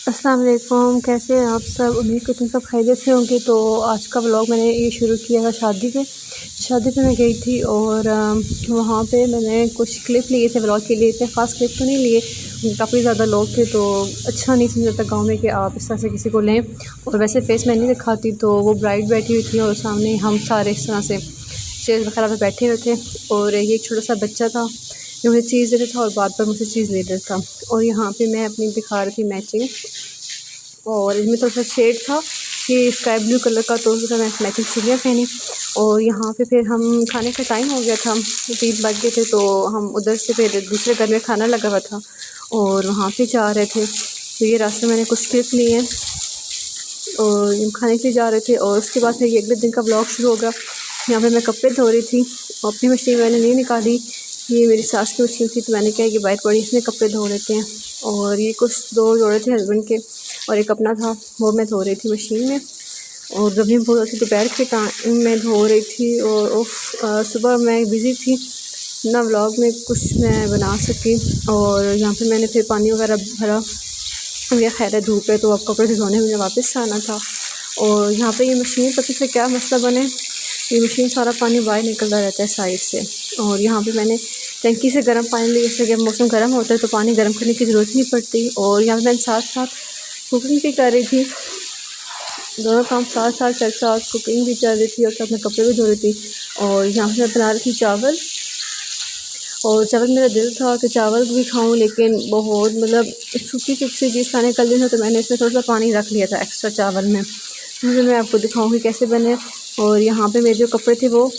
अस्सलाम वालेकुम, कैसे हैं आप सब। उम्मीद करती हूँ सब खैरियत से होंगे। तो आज का व्लॉग मैंने ये शुरू किया था शादी पे मैं गई थी और वहाँ पे मैंने कुछ क्लिप लिए थे व्लॉग के लिए। इतने ख़ास क्लिप तो नहीं लिए, काफ़ी ज़्यादा लोग थे तो अच्छा नहीं समझा था गाँव में कि आप इस तरह से किसी को लें। और वैसे फेस मैं नहीं दिखाती, तो वो ब्राइड बैठी हुई थी और सामने हम सारे इस तरह से चेयर वगैरह पे बैठे हुए थे और ये एक छोटा सा बच्चा था जो मुझे चीज़ दे रहा था और बार बार मुझसे चीज़ ले रहा था। और यहाँ पे मैं अपनी दिखा रही थी मैचिंग, और इसमें थोड़ा सा शेड था कि स्काई ब्लू कलर का, तो उसका मैं मैचिंग चुड़ियाँ पहनी। और यहाँ पे फिर हम खाने का टाइम हो गया था, 3 बज गए थे, तो हम उधर से फिर दूसरे घर में खाना लगा हुआ था और वहाँ पे जा रहे थे। तो ये रास्ते मैंने कुछ क्लिप लिए और हम खाने के लिए जा रहे थे। और उसके बाद फिर ये अगले दिन का ब्लॉग शुरू होगा। यहाँ पे मैं कपड़े धो रही थी, अपनी मशीन मैंने नहीं निकाली, ये मेरी सास की मशीन थी, तो मैंने क्या कि बाइक पड़ी इसमें कपड़े धो लेते हैं। और ये कुछ 2 जोड़े थे हस्बैंड के और एक अपना था, वो मैं धो रही थी मशीन में। और जब भी बहुत अच्छी दोपहर के टाइम में धो रही थी और सुबह मैं बिज़ी थी ना, व्लॉग में कुछ मैं बना सकी। और यहाँ पे मैंने फिर पानी वगैरह भरा, ये खैर है धूप है तो अब कपड़े भिगोने मुझे वापस आना था। और यहाँ पे ये मशीन पता से क्या मसला बने, ये मशीन सारा पानी बाहर निकलता रहता है साइड से। और यहाँ पे मैंने टंकी से गर्म पानी लिया, जैसे जब मौसम गर्म होता है तो पानी गर्म करने की ज़रूरत नहीं पड़ती। और यहाँ पे मैंने साथ साथ कुकिंग भी कर रही थी, दोनों काम साथ साथ चल साथ कुकिंग भी चल रही थी और साथ में कपड़े भी धो रही थी। और यहाँ पे मैं बना रही थी चावल, और चावल मेरा दिल था कि चावल भी खाऊं, लेकिन बहुत मतलब सूखी सूखी चीज़ खाने का दिल था, तो मैंने इसमें थोड़ा सा पानी रख लिया था एक्स्ट्रा चावल में। मुझे मैं आपको दिखाऊंगी कैसे बने। और यहाँ पे मेरे जो कपड़े थे वो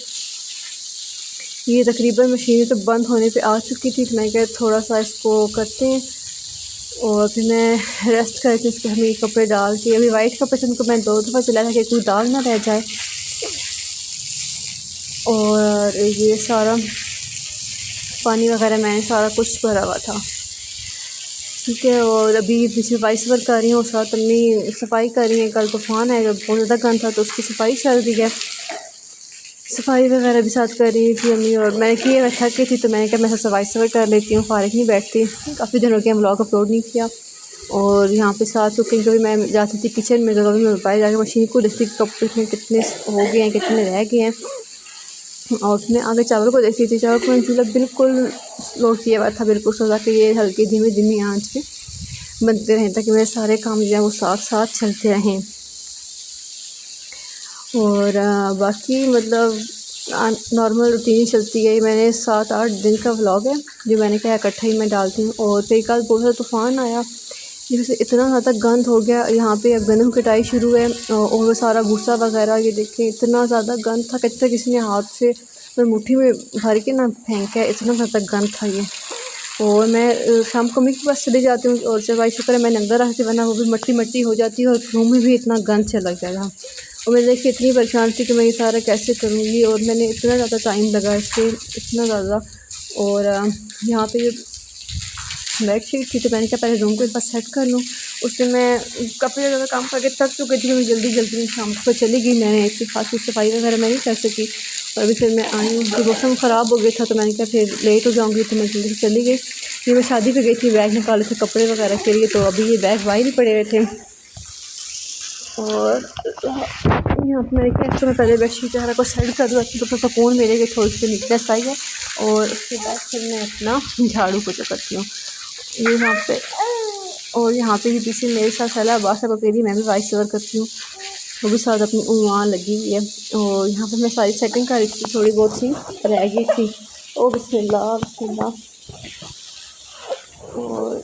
ये तकरीबन मशीन तो बंद होने पे आ चुकी थी, तो मैं क्या थोड़ा सा इसको करते हैं और फिर मैं रेस्ट करके इसके हमें कपड़े डाल के, अभी वाइट कपड़े से उनको मैं 2 दफ़ा चलाया था कि कोई दाग ना रह जाए। और ये सारा पानी वगैरह मैंने सारा कुछ भरा हुआ था, ठीक है। और अभी पीछे वाइस वर्क कर रही हूँ, साथ अम्मी सफाई कर रही हैं। कल तूफ़ान है, बहुत ज़्यादा गंद था तो उसकी सफाई चल रही है, सफाई वगैरह भी साथ कर रही थी अम्मी। और मैंने कि मैं थक गई थी तो मैंने कहा मैं सफाई सफाई कर लेती हूँ, फारिग नहीं बैठती, काफ़ी दिन हो गए व्लॉग अपलोड नहीं किया। और यहाँ पे साथ कुकिंग कभी मैं जाती थी किचन में, तो कभी मैं बाहर जाकर मशीन को देखती कपड़े कितने हो गए हैं, कितने रह गए हैं। और उसमें आगे चावल को देखती थी, चावल को मैंने चूल्हा बिल्कुल स्लो किया हुआ था, बिल्कुल सोचा कि ये हल्की धीमी धीमी आँच पे बनते रहें ताकि मेरे सारे काम जो है वो साथ साथ चलते रहें। और बाकी मतलब नॉर्मल रूटीन चलती है। मैंने 7-8 दिन का व्लॉग है जो मैंने कहा इकट्ठा ही मैं डालती हूँ। और फिर कल बहुत ज़्यादा तूफ़ान आया जिससे इतना ज़्यादा गंद हो गया। यहाँ पे अब गंदम कटाई शुरू है और वो सारा भूसा वगैरह ये देखें, इतना ज़्यादा गंद था कि किसी ने हाथ से और मुट्ठी में भर के ना फेंका है, इतना ज़्यादा गंद था ये। और मैं शाम को मम्मी के पास चली जाती हूँ और जब शुक्र है मैंने अंदर रखती, वरना वो भी मट्टी मट्टी हो जाती है और रूम में भी इतना गंद चला गया था। और मैं देखिए इतनी परेशान थी कि मैं ये सारा कैसे करूँगी, और मैंने इतना ज़्यादा टाइम लगा इसके, इतना ज़्यादा। और यहाँ पे बेडशीट थी तो मैंने कहा पहले रूम को एक बार सेट कर लूँ। उससे मैं काफ़ी ज़्यादा काम करके थक चुकी थी, मैं जल्दी जल्दी में शाम को चली गई, मैंने इतनी खास सफाई वगैरह मैं नहीं कर सकी। और अभी फिर मैं आई हूँ कि मौसम ख़राब हो गया था तो मैंने कहा फिर लेट हो जाऊँगी, तो मैं जल्दी से चली गई। ये मैं शादी पे गई थी, बैग निकाले थे कपड़े वगैरह के लिए, तो अभी ये बैग बाहर ही पड़े हुए थे। और यहाँ पर मैंने क्या तो मैं पहले बेडशीट वगैरह को सेट कर दूँ तो सुकून मिलेगी, थोड़ी सी नीटनेस आई है। और उसके बाद फिर मैं अपना झाड़ू पोछा करती हूँ ये यहाँ पे। और यहाँ पे भी पीछे मेरे साथ सला बासा अकेली मैं भी वॉइस ओवर करती हूँ, वो भी साथ अपनी वहाँ लगी हुई है। और यहाँ पे मैं सारी सेटिंग कर रही थी, थोड़ी बहुत सी रह गई थी। ओ बिस्मिल्लाह बिस्मिल्लाह। और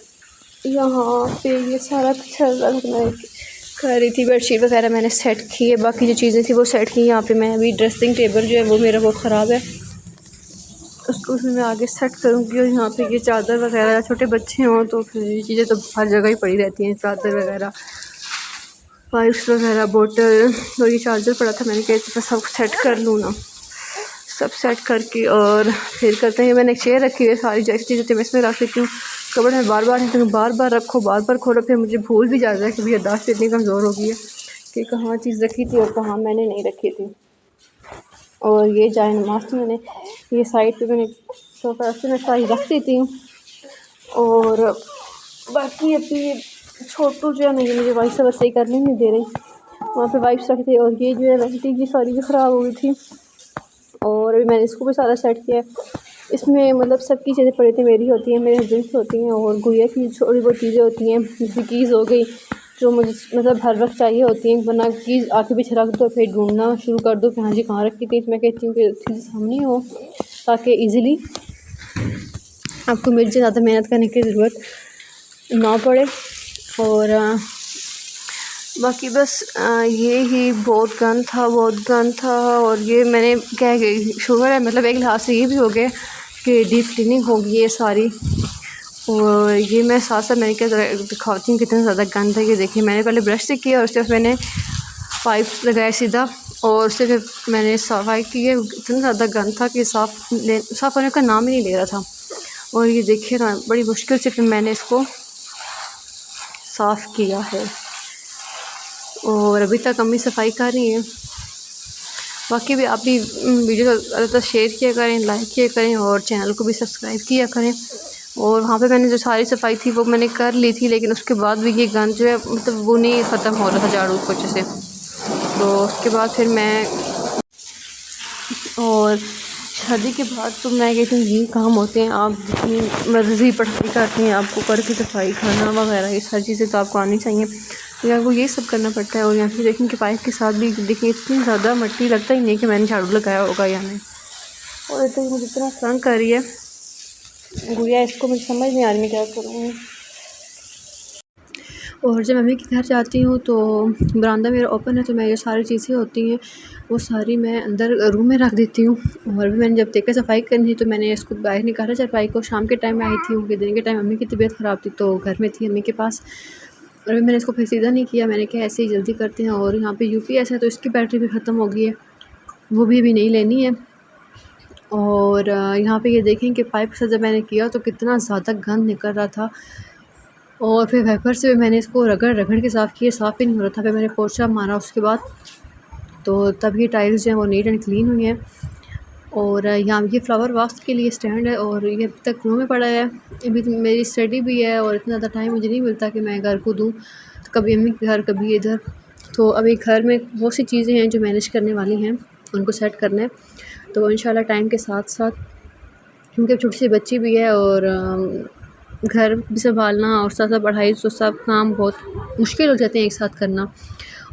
यहाँ पे ये सारा कुछ चल रहा था, मैं कर रही थी बेडशीट वगैरह मैंने सेट की है, बाकी जो चीज़ें थी वो सेट की। यहाँ पे मैं अभी ड्रेसिंग टेबल जो है वो मेरा बहुत ख़राब है, उसको फिर मैं आगे सेट करूँगी। और यहाँ पे ये चादर वगैरह, छोटे बच्चे हों तो फिर ये चीज़ें तो हर जगह ही पड़ी रहती हैं, चादर वगैरह, पाइप्स वगैरह, बोतल। और ये चार्जर पड़ा था, मैंने कहा सब सेट कर लूँ ना, सब सेट करके और फिर करते हैं। मैंने एक चेयर रखी है, सारी जैसी चीज़ें थी मैं इसमें रख लेती हूँ, कबड़ में बार बार नहीं तो बार बार रखो, बार बार खोलो, फिर मुझे भूल भी जाता है कि भैया याददाश्त इतनी कमज़ोर हो गई है कि कहाँ चीज़ रखी थी और कहाँ मैंने नहीं रखी थी। और ये जाए नमाज तो मैंने ये साइड पे मैंने सोफ़ा से मैं सारी रख देती हूँ। और बाकी अभी छोटू जो है नहीं, मुझे वाइफ से सही करने नहीं दे रही, वहाँ पे वाइप्स रखे थे। और ये जो है वैसे की सारी भी ख़राब हो गई थी, और अभी मैंने इसको भी सारा सेट किया है। इसमें मतलब सबकी चीज़ें पड़ी थी, मेरी होती हैं, मेरे हस्बैंड की होती हैं, और गुड़िया की थोड़ी बहुत चीज़ें होती हैं, जैसे कीज़ हो गई जो मुझे मतलब हर वक्त चाहिए होती हैं, वरना कीज़ आके पीछे रख दो फिर ढूंढना शुरू कर दो कि हाँ जी कहाँ रखी थी। मैं कहती हूँ कि चीज़ सामने हो ताकि ईज़िली आपको मेरे से ज़्यादा मेहनत करने की ज़रूरत ना पड़े। और बाकी बस ये ही बहुत गंद था। और ये मैंने क्या शुगर है, मतलब एक लिहाज से ये भी हो गया कि डीप क्लीनिंग होगी ये सारी। और ये मैं साथ साथ मैंने क्या दिखाती हूँ कितना ज़्यादा गंद है। ये देखिए मैंने पहले ब्रश से किया और उसके बाद मैंने पाइप लगाया सीधा, और उससे फिर मैंने सफाई की है। इतना ज़्यादा गंद था कि साफ़ होने का नाम ही नहीं ले रहा था। और ये देखिए ना, बड़ी मुश्किल से फिर मैंने इसको साफ़ किया है, और अभी तक अम्मी सफाई कर रही हैं। बाकी भी आप भी वीडियो ज़्यादातर शेयर किया करें, लाइक किया करें, और चैनल को भी सब्सक्राइब किया करें। और वहाँ पे मैंने जो सारी सफाई थी वो मैंने कर ली थी, लेकिन उसके बाद भी ये गंद जो है मतलब वो नहीं ख़त्म हो रहा था झाड़ू पोछे से। तो उसके बाद फिर मैं, और शादी के बाद तो मैं कहती हूँ ये काम होते हैं, आप जितनी मर्ज़ी पढ़ाई करती हैं आपको कर की सफाई खाना वगैरह ये सारी चीज़ें तो आपको आनी चाहिए, तो आपको ये सब करना पड़ता है। और यहाँ पे देखें कि पाइप के साथ भी देखिए इतनी ज़्यादा मिट्टी, लगता ही नहीं कि मैंने झाड़ू लगाया होगा या नहीं। और तो मुझे इतना तंग कर रही है गुड़िया, इसको मुझे समझ नहीं आ रही मैं क्या करूँ। और जब मम्मी के घर जाती हूँ तो बरामदा मेरा ओपन है, तो मैं ये सारी चीज़ें होती हैं वो सारी मैं अंदर रूम में रख देती हूँ। और भी मैंने जब देखा सफाई करनी थी तो मैंने इसको बाहर निकाला चारपाई को। शाम के टाइम में आई थी, उनके दिन के टाइम मम्मी की तबीयत ख़राब थी तो घर में थी अम्मी के पास, और मैंने इसको फिर सीधा नहीं किया। मैंने कहा ऐसे ही जल्दी करते हैं। और यहाँ पे यूपीएस है तो इसकी बैटरी भी ख़त्म हो गई है, वो भी अभी नहीं लेनी है। और यहाँ पे ये देखें कि पाइप से जब मैंने किया तो कितना ज़्यादा गंद निकल रहा था, और फिर वाइपर से मैंने इसको रगड़ के साफ़ किया, साफ़ ही नहीं हो रहा था। फिर मैंने पोछा मारा उसके बाद, तो तब ये टाइल्स जो हैं वो नीट एंड क्लीन हुई हैं। और यहाँ ये फ्लावर वाश के लिए स्टैंड है, और ये अभी तक रूम में पड़ा है। अभी तो मेरी स्टडी भी है और इतना ज़्यादा टाइम मुझे नहीं मिलता कि मैं घर को दूँ, तो कभी अम्मी के घर कभी इधर। तो अभी घर में बहुत सी चीज़ें हैं जो मैनेज करने वाली हैं, उनको सेट करना है। तो इंशाल्लाह टाइम के साथ साथ, क्योंकि छोटी सी बच्ची भी है और घर भी संभालना और साथ साथ पढ़ाई, तो सब काम बहुत मुश्किल हो जाते हैं एक साथ करना।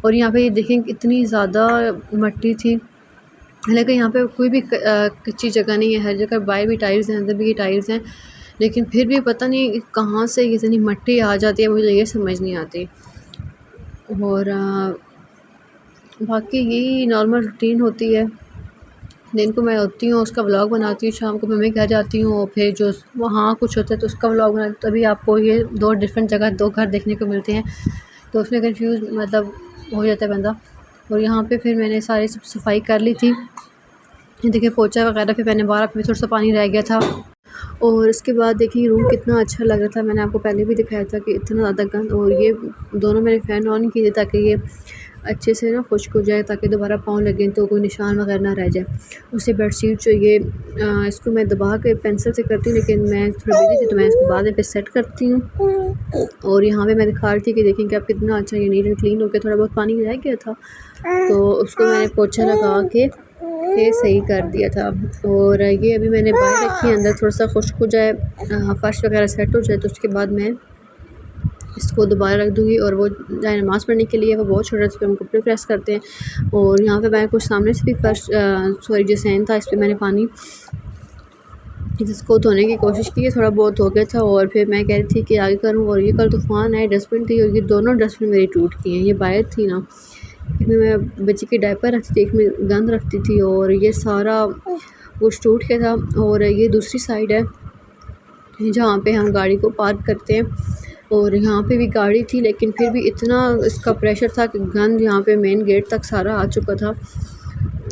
और यहाँ पे ये देखें इतनी ज़्यादा मिट्टी थी, हालांकि यहाँ पे कोई भी कच्ची जगह नहीं है, हर जगह बाहर भी टाइल्स हैं, अंदर भी टाइल्स हैं, लेकिन फिर भी पता नहीं कहाँ से इतनी मिट्टी आ जाती है, मुझे ये समझ नहीं आती। और बाकी यही नॉर्मल रूटीन होती है। दिन को मैं होती हूँ उसका व्लॉग बनाती हूँ, शाम को मम्मी घर जाती हूँ, और फिर जो वहाँ कुछ होता है तो उसका व्लॉग बनाती हूँ। तभी आपको ये दो डिफरेंट जगह दो घर देखने को मिलते हैं, तो उसमें कंफ्यूज मतलब हो जाता है बंदा। और यहाँ पे फिर मैंने सारी सफाई कर ली थी, देखिए पोछा वगैरह, फिर मैंने बाहर फिर थोड़ा सा पानी रह गया था। और उसके बाद देखिए रूम कितना अच्छा लग रहा था, मैंने आपको पहले भी दिखाया था कि इतना ज़्यादा गंद। और ये दोनों मैंने फ़ैन ऑन किए ताकि ये अच्छे से ना खुश्क हो जाए, ताकि दोबारा पाँव लगे तो कोई निशान वगैरह ना रह जाए। उससे बेडशीट जो ये इसको मैं दबा के पेंसिल से करती हूँ, लेकिन मैं थोड़ा बिजी थी तो मैं इसको बाद में फिर सेट करती हूँ। और यहाँ पे मैं दिखा रही थी कि देखें कि आप कितना अच्छा ये नीट एंड क्लीन हो गया। थोड़ा बहुत पानी रह गया था तो उसको मैंने पोछा लगा के ये सही कर दिया था। और ये अभी मैंने बाहर रखी है, अंदर थोड़ा सा खुश्क हो जाए, फर्श वगैरह सेट हो जाए, तो उसके बाद मैं इसको दोबारा रख दूँगी। और वो जाए नमाज़ पढ़ने के लिए, वो बहुत छोटा इस पर हम कपड़े प्रेस करते हैं। और यहाँ पे मैं कुछ सामने से भी फर्श जो सैन था इस पर मैंने पानी जिसको धोने की कोशिश की है, थोड़ा बहुत हो गया था। और फिर मैं कह रही थी कि आगे करूँ, और ये कल तूफ़ान आए, डस्टबिन थी और ये दोनों डस्टबिन मेरी टूट गई हैं। ये बाहर थी ना, एक में मैं बच्ची की डायपर रखती थी, एक में गंद रखती थी, और ये सारा कुछ टूट गया था। और ये दूसरी साइड है जहाँ पे हम गाड़ी को पार्क करते हैं, और यहाँ पे भी गाड़ी थी, लेकिन फिर भी इतना इसका प्रेशर था कि गंद यहाँ पे मेन गेट तक सारा आ चुका था।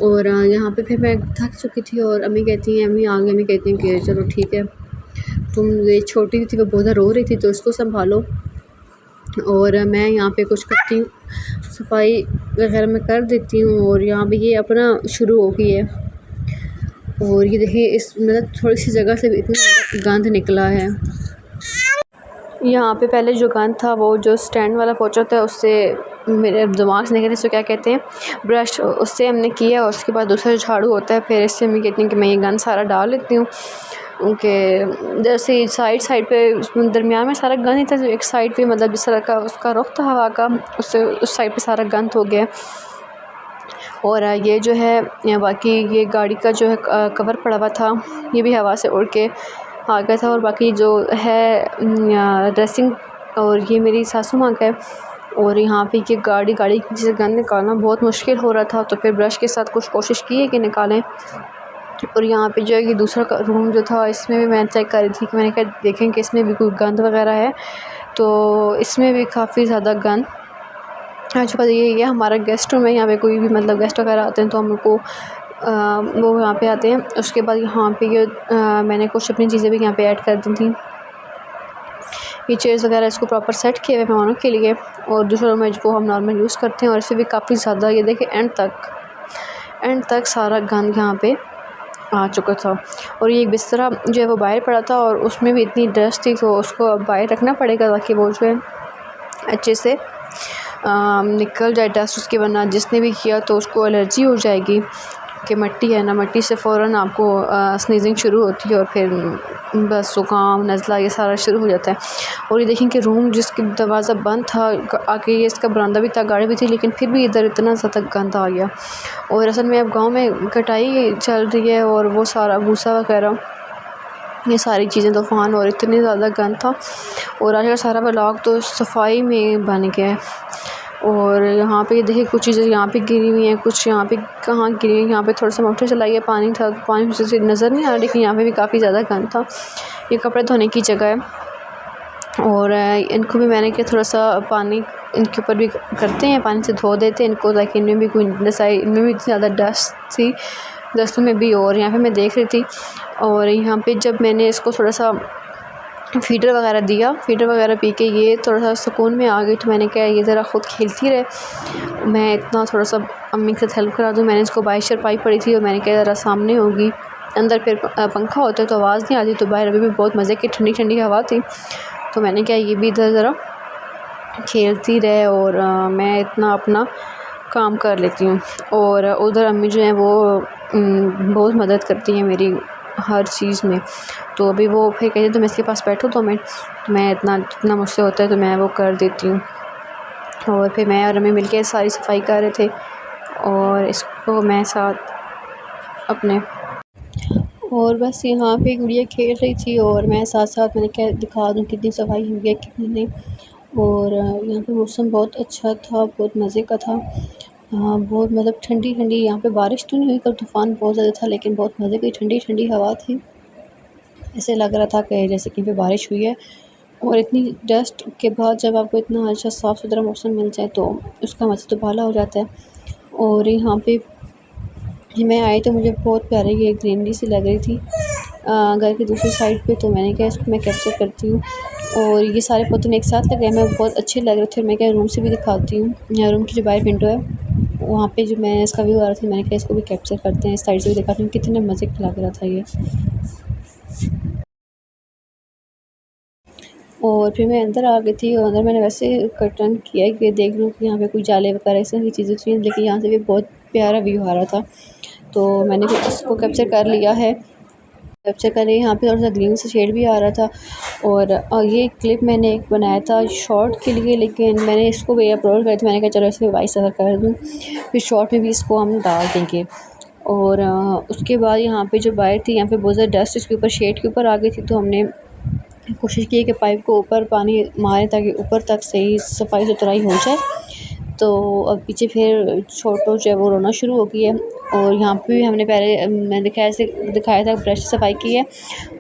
और यहाँ पे फिर मैं थक चुकी थी, और अम्मी कहती हैं, अम्मी आ गई, अम्मी कहती हैं कि चलो ठीक है, तुम ये छोटी थी वो बहुत रो रही थी तो इसको संभालो, और मैं यहाँ पे कुछ करती हूँ, सफाई वगैरह मैं कर देती हूँ। और यहाँ पे ये अपना शुरू हो गई है। और ये देखिए इस मतलब थोड़ी सी जगह से भी इतना गंद निकला है। यहाँ पे पहले जो गन था वो जो स्टैंड वाला पोचा था उससे मेरे दिमाग से निकले, इसको क्या कहते हैं, ब्रश, उससे हमने किया। और उसके बाद दूसरा जो झाड़ू होता है फिर इससे मैं कहती हूँ कि मैं ये गन सारा डाल लेती हूँ कि जैसे साइड पे दरमियान में सारा गंद ही था, जो एक साइड पे मतलब जिस तरह का उसका रुख था हवा का, उससे उस साइड पे सारा गंद हो गया। और ये जो है बाकी ये गाड़ी का जो है कवर पड़ा हुआ था ये भी हवा से उड़ के आ गया था। और बाकी जो है ड्रेसिंग, और ये मेरी सासू माँ का है। और यहाँ पे ये गाड़ी से गंद निकालना बहुत मुश्किल हो रहा था, तो फिर ब्रश के साथ कुछ कोशिश की है कि निकालें। और यहाँ पे जो है ये दूसरा रूम जो था इसमें भी मैं चेक कर रही थी कि मैंने कहा देखें कि इसमें भी कोई गंद वगैरह है, तो इसमें भी काफ़ी ज़्यादा गंद। अच्छा बात ये है हमारा गेस्ट रूम है, यहाँ पे कोई भी मतलब गेस्ट वगैरह आते हैं तो हमको वो यहाँ पे आते हैं। उसके बाद यहाँ पे ये मैंने कुछ अपनी चीज़ें भी यहाँ पे ऐड कर दी थी। ये चेयर्स वगैरह इसको प्रॉपर सेट किए हुए मेहमानों के लिए। और दूसरा रूम है जो हम नॉर्मल यूज़ करते हैं, और इससे भी काफ़ी ज़्यादा ये देखिए एंड तक सारा गंद यहाँ पे आ चुका था। और ये एक बिस्तरा जो है वो बाहर पड़ा था और उसमें भी इतनी डस्ट थी, तो उसको बाहर रखना पड़ेगा ताकि वो जो है अच्छे से निकल जाए डस्ट उसके, वरना जिसने भी किया तो उसको एलर्जी हो जाएगी कि मट्टी है ना, मट्टी से फ़ौरन आपको स्नीजिंग शुरू होती है और फिर बस ज़ुकाम नज़ला ये सारा शुरू हो जाता है। और ये देखें कि रूम जिसकी दरवाज़ा बंद था, आगे ये इसका बरामदा भी था, गाड़ी भी थी, लेकिन फिर भी इधर इतना ज़्यादा गंद आ गया। और असल में अब गाँव में कटाई चल रही है और वो सारा भूसा वगैरह ये सारी चीज़ें तूफ़ान और इतनी ज़्यादा गंद था। और आज का सारा व्लॉग तो सफाई में बन गया है। और यहाँ पे देखिए कुछ चीज़ें यहाँ पे गिरी हुई हैं, कुछ यहाँ पे कहाँ गिरी हुई, यहाँ पे थोड़ा सा मोटर चलाई है, पानी था, पानी से नज़र नहीं आ रहा, लेकिन यहाँ पे भी काफ़ी ज़्यादा गंद था। ये कपड़े धोने की जगह है और इनको भी मैंने किया थोड़ा सा पानी इनके ऊपर भी करते हैं, पानी से धो देते हैं इनको, ताकि इनमें भी कोई इनमें भी इतनी ज़्यादा डस्ट थी, डस्ट में भी। और यहाँ पे मैं देख रही थी, और यहाँ पे जब मैंने इसको थोड़ा सा फीडर वगैरह दिया, फीडर वगैरह पी के ये थोड़ा सा सुकून में आ गई, तो मैंने कहा ये ज़रा ख़ुद खेलती रहे, मैं इतना थोड़ा सा अम्मी के साथ हेल्प करा दूँ। मैंने इसको बाहर शरपाई पड़ी थी और मैंने कहा ज़रा सामने होगी, अंदर फिर पंखा होता है तो आवाज़ नहीं आती, तो बाहर अभी भी बहुत मज़े की ठंडी ठंडी हवा थी, तो मैंने कहा ये भी इधर ज़रा खेलती रहे और मैं इतना अपना काम कर लेती हूँ। और उधर अम्मी जो हैं वो बहुत मदद करती हैं मेरी हर चीज़ में, तो अभी वो फिर कहते तो मैं इसके पास बैठूँ, तो मैं इतना जितना मुझसे होता है तो मैं वो कर देती हूँ। और फिर मैं और अम्मी मिलके सारी सफाई कर रहे थे और इसको मैं साथ अपने, और बस यहाँ पे गुड़िया खेल रही थी और मैं साथ साथ मैंने क्या दिखा दूँ कितनी सफाई हुई है कितनी नहीं। और यहाँ पे मौसम बहुत अच्छा था, बहुत मज़े का था। बहुत मतलब ठंडी ठंडी, यहाँ पे बारिश तो नहीं हुई, कल तूफ़ान बहुत ज़्यादा था, लेकिन बहुत मज़े की ठंडी ठंडी हवा थी। ऐसे लग रहा था कि जैसे कहीं पे बारिश हुई है। और इतनी डस्ट के बाद जब आपको इतना अच्छा साफ़ सुथरा मौसम मिल जाए तो उसका मज़ा तो भाला हो जाता है। और यहाँ पे मैं आई तो मुझे बहुत प्यारी ये ग्रीनरी सी लग रही थी घर की दूसरी साइड पे, तो मैंने कहा इसको मैं कैप्चर करती हूँ। और ये सारे पौधे एक साथ लगे मैं बहुत अच्छे लग रहे थे, और मैं क्या रूम से भी दिखाती हूँ, यहाँ रूम की जो बाहर विंडो है वहाँ पे जो मैं इसका व्यू आ रहा था, मैंने कहा इसको भी कैप्चर करते हैं, इस साइड से भी दिखाती हूँ कितने मज़े का लग रहा था ये। और फिर मैं अंदर आ गई थी, और अंदर मैंने वैसे कर्टन किया कि देख लूँ कि यहाँ पे कोई जाले वगैरह ऐसी ही चीज़ें थी, लेकिन यहाँ से भी बहुत प्यारा व्यू आ रहा था, तो मैंने फिर इसको कैप्चर कर लिया है। कैप्चर करें, यहाँ पे थोड़ा सा ग्रीन सा शेड भी आ रहा था। और ये क्लिप मैंने एक बनाया था शॉर्ट के लिए, लेकिन मैंने इसको भी अपलोड कर दिया, मैंने कहा चलो इसे वॉइस ओवर कर दूँ, फिर शॉर्ट में भी इसको हम डाल देंगे। और उसके बाद यहाँ पे जो वायर थी, यहाँ पे बहुत ज़्यादा डस्ट इसके ऊपर शेड के ऊपर आ गई थी, तो हमने कोशिश की कि पाइप को ऊपर पानी मारे ताकि ऊपर तक सही सफाई सुथराई हो जाए। तो अब पीछे फिर छोटो जो है वो रोना शुरू हो गई है। और यहाँ पे भी हमने पहले मैंने दिखाया था ब्रश से सफाई की है,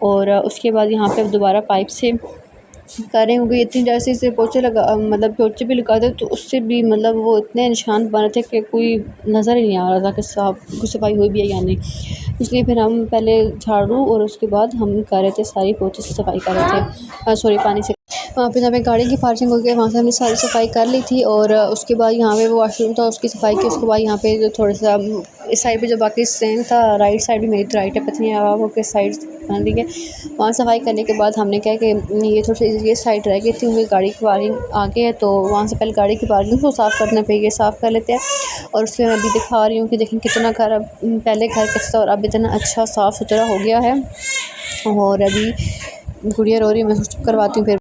और उसके बाद यहाँ पे अब दोबारा पाइप से कर रहे होंगे। इतनी जैसे से पोछे मतलब पोछे भी लगाते तो उससे भी मतलब वो इतने निशान बन रहे थे कि कोई नज़र ही नहीं आ रहा था कि कुछ सफाई हुई भी है या नहीं। इसलिए फिर हम पहले झाड़ू और उसके बाद हम कर रहे थे सारी पोछे से सफाई कर रहे थे, सॉरी पानी से। वहाँ पे जहाँ पे गाड़ी की पार्किंग हो गई वहाँ से हमने सारी सफाई कर ली थी और उसके बाद यहाँ पे वो वॉशरूम था उसकी सफाई की। उसके बाद यहाँ पे जो थोड़ा सा इस साइड पे जो बाकी स्टैंड था राइट साइड भी, मेरी तो राइट है, पता नहीं अब वो किस साइड बन रही है। वहाँ सफाई करने के बाद हमने क्या कि ये थोड़ी सी ये साइड रह गई थी, उनकी गाड़ी की पार्किंग आगे है तो वहाँ से पहले गाड़ी की पार्किंग को साफ़ करना पे साफ़ कर लेते हैं। और उसके मैं अभी दिखा रही हूँ कि देखें कितना घर अब पहले घर कैसा था और अब इतना अच्छा साफ़ सुथरा हो गया है। और अभी गुड़िया रो रही है, मैं करवाती हूँ फिर।